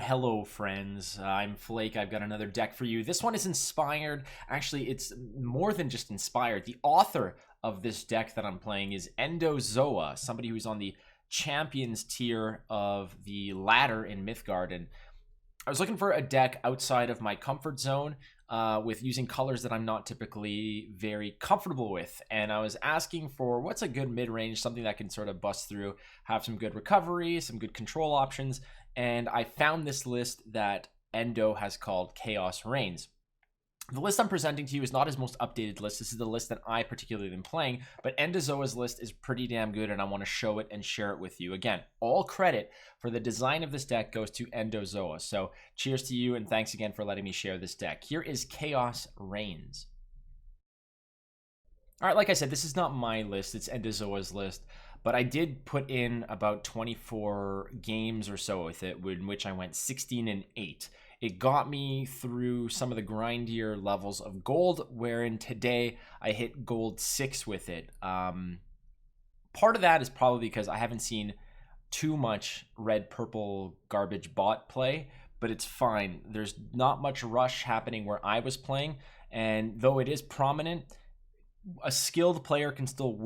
hello friends. I'm Flake. I've got another deck for you. This one is inspired. Actually, it's more than just inspired. The author of this deck that I'm playing is EndoZoa, somebody who's on the champions tier of the ladder in Mythgard. And I was looking for a deck outside of my comfort zone with using colors that I'm not typically very comfortable with. And I was asking for what's a good mid-range, something that can sort of bust through, have some good recovery, some good control options. And I found this list that Endo has called Chaos Reigns. The list I'm presenting to you is not his most updated list. This is the list that I particularly am playing, but EndoZoa's list is pretty damn good, and I want to show it and share it with you. Again, all credit for the design of this deck goes to EndoZoa. So cheers to you, and thanks again for letting me share this deck. Here is Chaos Reigns. All right, like I said, this is not my list. It's EndoZoa's list, but I did put in about 24 games or so with it, in which I went 16-8. It got me through some of the grindier levels of gold, wherein today I hit gold 6 with it. Part of that is probably because I haven't seen too much red-purple garbage bot play, but it's fine. There's not much rush happening where I was playing, and though it is prominent, a skilled player can still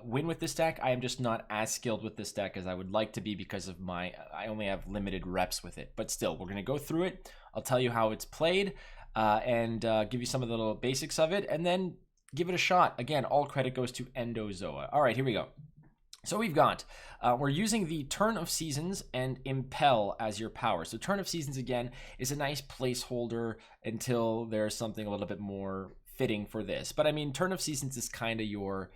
win with this deck. I am just not as skilled with this deck as I would like to be because of I only have limited reps with it. But still, we're going to go through it. I'll tell you how it's played and give you some of the little basics of it, and then give it a shot. Again, all credit goes to EndoZoa. All right, here we go. So we've got, we're using the Turn of Seasons and Impel as your power. So Turn of Seasons, again, is a nice placeholder until there's something a little bit more fitting for this. But I mean, Turn of Seasons is kind of your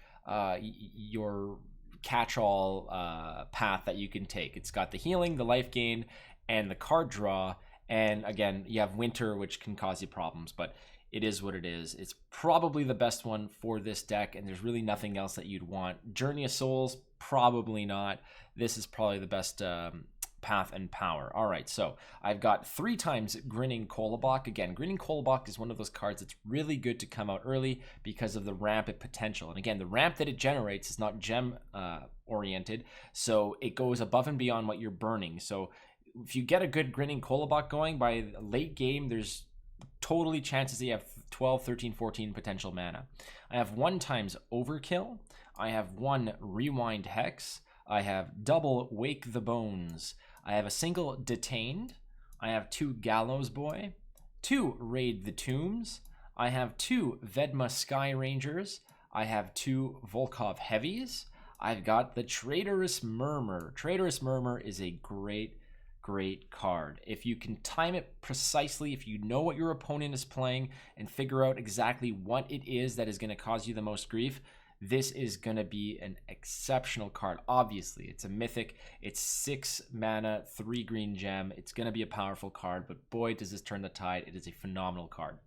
catch-all path that you can take. It's got the healing, the life gain, and the card draw. And again, you have Winter, which can cause you problems, but it is what it is. It's probably the best one for this deck, and there's really nothing else that you'd want. Journey of Souls, probably not. This is probably the best path and power. All right, so I've got 3 times Grinning Kolobok. Again, Grinning Kolobok is one of those cards that's really good to come out early because of the rampant potential. And again, the ramp that it generates is not gem oriented, so it goes above and beyond what you're burning. So if you get a good Grinning Kolobok going by late game, there's totally chances that you have 12, 13, 14 potential mana. I have 1 times Overkill. I have 1 Rewind Hex. I have double Wake the Bones. I have a single Detained. I have 2 Gallows Boy, 2 Raid the Tombs. I have 2 Vedma Sky Rangers. I have 2 Volkov Heavies. I've got the Traitorous Murmur. Traitorous Murmur is a great card. If you can time it precisely, if you know what your opponent is playing and figure out exactly what it is that is going to cause you the most grief, this is going to be an exceptional card. Obviously, it's a mythic. It's 6 mana, 3 green gem. It's going to be a powerful card, but boy, does this turn the tide. It is a phenomenal card.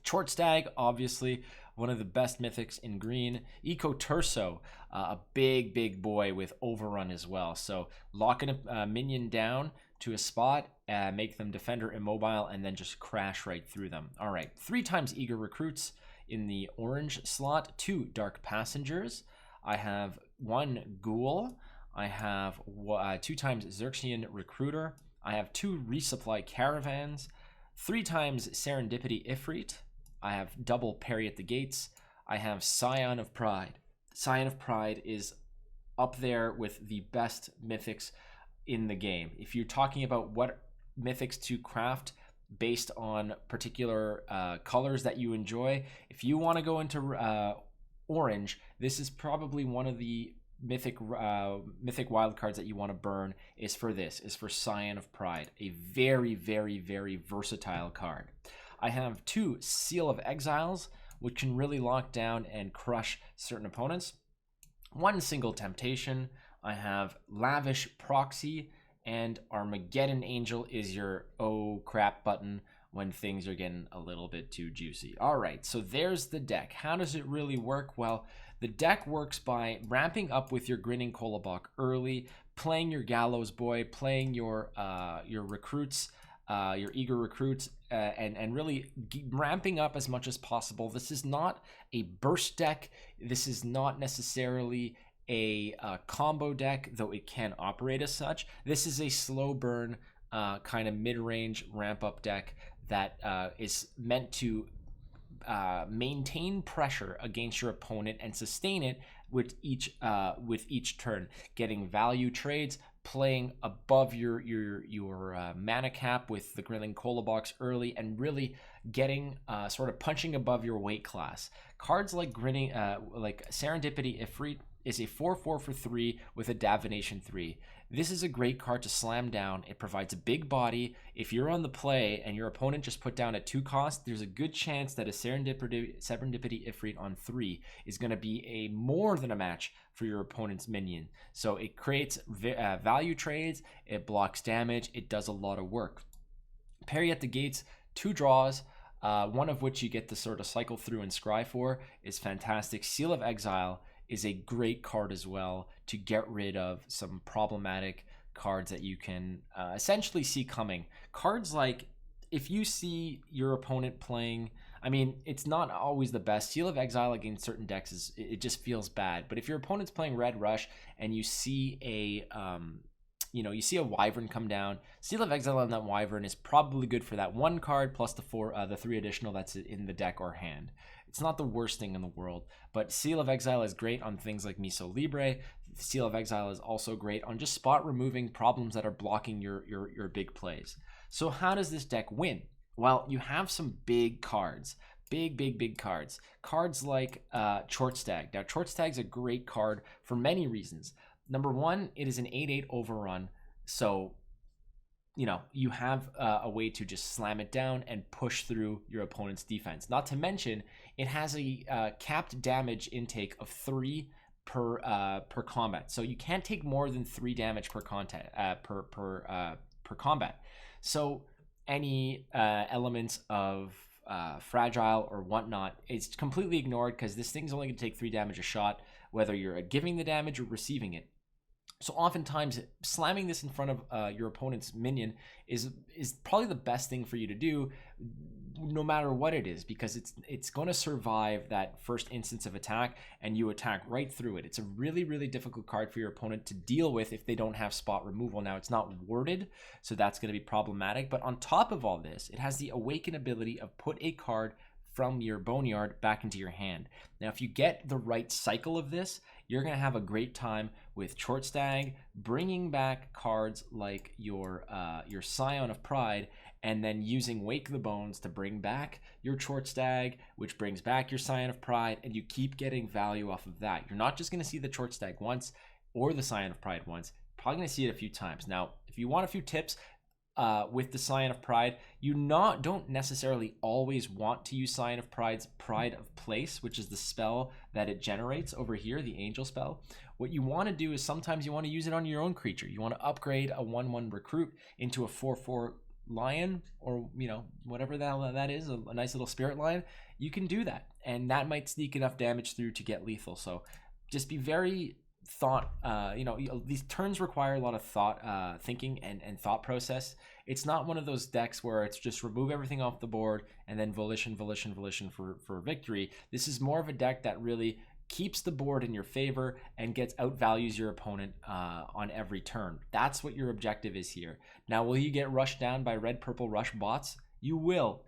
Short Stag, obviously, one of the best mythics in green. Eco Turso, a big boy with Overrun as well. So locking a minion down to a spot, make them defender immobile, and then just crash right through them. All right, 3 times Eager Recruits in the orange slot, 2 Dark Passengers. I have 1 Ghoul. I have 2 times Xerxian Recruiter. I have 2 Resupply Caravans. 3 times Serendipity Ifrit. I have double Parry at the Gates. I have Scion of Pride. Scion of Pride is up there with the best mythics in the game. If you're talking about what mythics to craft based on particular colors that you enjoy, if you want to go into orange, this is probably one of the mythic wildcards that you want to burn is for Scion of Pride, a very versatile card. I have 2 Seal of Exiles, which can really lock down and crush certain opponents. 1 single Temptation. I have Lavish Proxy, and Armageddon Angel is your oh crap button when things are getting a little bit too juicy. All right, so there's the deck. How does it really work? Well, the deck works by ramping up with your Grinning Kolobok early, playing your Gallows Boy, playing your recruits, your eager recruits, and really ramping up as much as possible. This is not a burst deck. This is not necessarily a combo deck, though it can operate as such. This is a slow burn kind of mid-range ramp-up deck that is meant to maintain pressure against your opponent and sustain it with each turn, getting value trades, playing above your mana cap with the Grilling Cola box early, and really getting sort of punching above your weight class. Cards like Serendipity Ifrit is a 4/4 for 3 with a Divination 3. This is a great card to slam down. It provides a big body. If you're on the play and your opponent just put down a 2 cost, there's a good chance that a Serendipity Ifrit on 3 is going to be a more than a match for your opponent's minion. So it creates value trades, it blocks damage, it does a lot of work. Parry at the Gates, 2 draws, one of which you get to sort of cycle through and scry for, is fantastic. Seal of Exile is a great card as well to get rid of some problematic cards that you can essentially see coming. Cards like, if you see your opponent playing, I mean, it's not always the best. Seal of Exile against certain decks it just feels bad. But if your opponent's playing Red Rush and you see a Wyvern come down, Seal of Exile on that Wyvern is probably good for that 1 card plus the 3 additional that's in the deck or hand. It's not the worst thing in the world, but Seal of Exile is great on things like Miso Libre. Seal of Exile is also great on just spot removing problems that are blocking your big plays. So how does this deck win? Well, you have some big cards. Big cards. Cards like Chort Stag. Now, Chort Stag's a great card for many reasons. Number one, it is an 8/8 overrun, so you have a way to just slam it down and push through your opponent's defense. Not to mention, it has a capped damage intake of 3 per combat, so you can't take more than 3 damage per combat. So any elements of fragile or whatnot, it's completely ignored because this thing's only going to take 3 damage a shot, whether you're giving the damage or receiving it. So oftentimes, slamming this in front of your opponent's minion is probably the best thing for you to do, no matter what it is, because it's going to survive that first instance of attack, and you attack right through it. It's a really difficult card for your opponent to deal with if they don't have spot removal. Now, it's not worded, so that's going to be problematic. But on top of all this, it has the Awaken ability of put a card from your Boneyard back into your hand. Now, if you get the right cycle of this, you're going to have a great time with Chort Stag, bringing back cards like your Scion of Pride, and then using Wake the Bones to bring back your Chort Stag, which brings back your Scion of Pride, and you keep getting value off of that. You're not just going to see the Chort Stag once or the Scion of Pride once. You're probably going to see it a few times. Now, if you want a few tips, with the Scion of Pride, you don't necessarily always want to use Scion of Pride's Pride of Place, which is the spell that it generates over here, the angel spell. What you want to do is sometimes you want to use it on your own creature. You want to upgrade a 1/1 recruit into a 4/4 lion, or whatever the hell that is, a nice little spirit lion. You can do that, and that might sneak enough damage through to get lethal. So just be very these turns require a lot of thought, thinking and thought process. It's not one of those decks where it's just remove everything off the board and then volition for victory. This is more of a deck that really keeps the board in your favor and outvalues your opponent on every turn. That's what your objective is here. Now, will you get rushed down by red-purple rush bots? You will.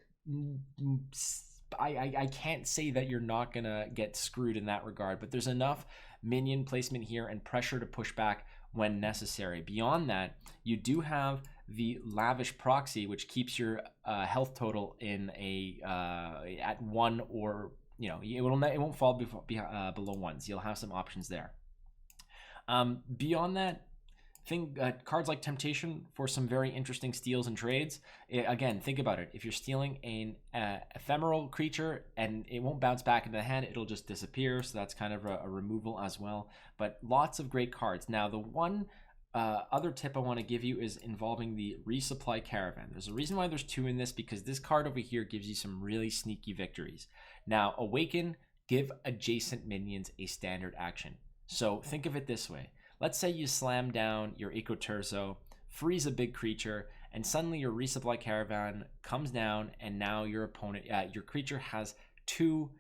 I can't say that you're not gonna get screwed in that regard, but there's enough minion placement here and pressure to push back when necessary. Beyond that, you do have the Lavish Proxy, which keeps your health total in at 1, or it won't fall below 1. So you'll have some options there. Beyond that, cards like Temptation for some very interesting steals and trades. Again, think about it. If you're stealing an ephemeral creature and it won't bounce back into the hand, it'll just disappear. So that's kind of a removal as well. But lots of great cards. Now, the one other tip I want to give you is involving the Resupply Caravan. There's a reason why there's 2 in this, because this card over here gives you some really sneaky victories. Now, Awaken, give adjacent minions a standard action. So think of it this way. Let's say you slam down your Ecoterzo, freeze a big creature, and suddenly your Resupply Caravan comes down, and now your creature has two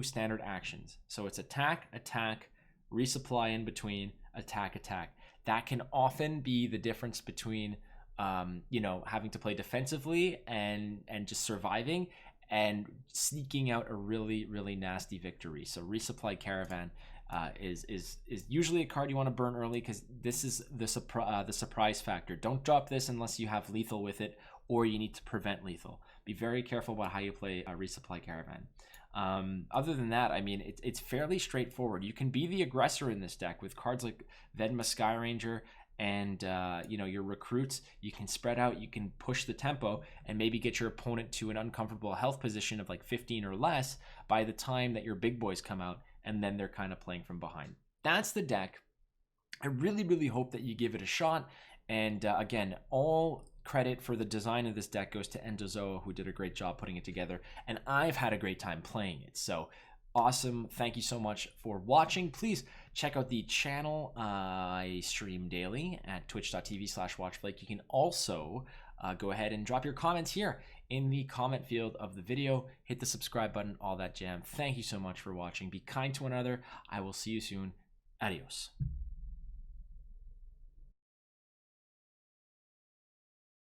standard actions. So it's attack, resupply in between, attack. That can often be the difference between you know, having to play defensively and just surviving and sneaking out a really nasty victory. So Resupply Caravan is usually a card you want to burn early, because this is the surprise factor. Don't drop this unless you have lethal with it, or you need to prevent lethal. Be very careful about how you play a Resupply Caravan. Other than that, I mean, it's fairly straightforward. You can be the aggressor in this deck with cards like Vedma Skyranger and you know, your recruits. You can spread out, you can push the tempo, and maybe get your opponent to an uncomfortable health position of like 15 or less by the time that your big boys come out, and then they're kind of playing from behind. That's the deck. I really hope that you give it a shot. And again, all credit for the design of this deck goes to EndoZoa, who did a great job putting it together, and I've had a great time playing it. So awesome. Thank you so much for watching. Please check out the channel. I stream daily at twitch.tv/watchflake. You can also go ahead and drop your comments here in the comment field of the video. Hit the subscribe button, all that jam. Thank you so much for watching. Be kind to one another. I will see you soon. Adios.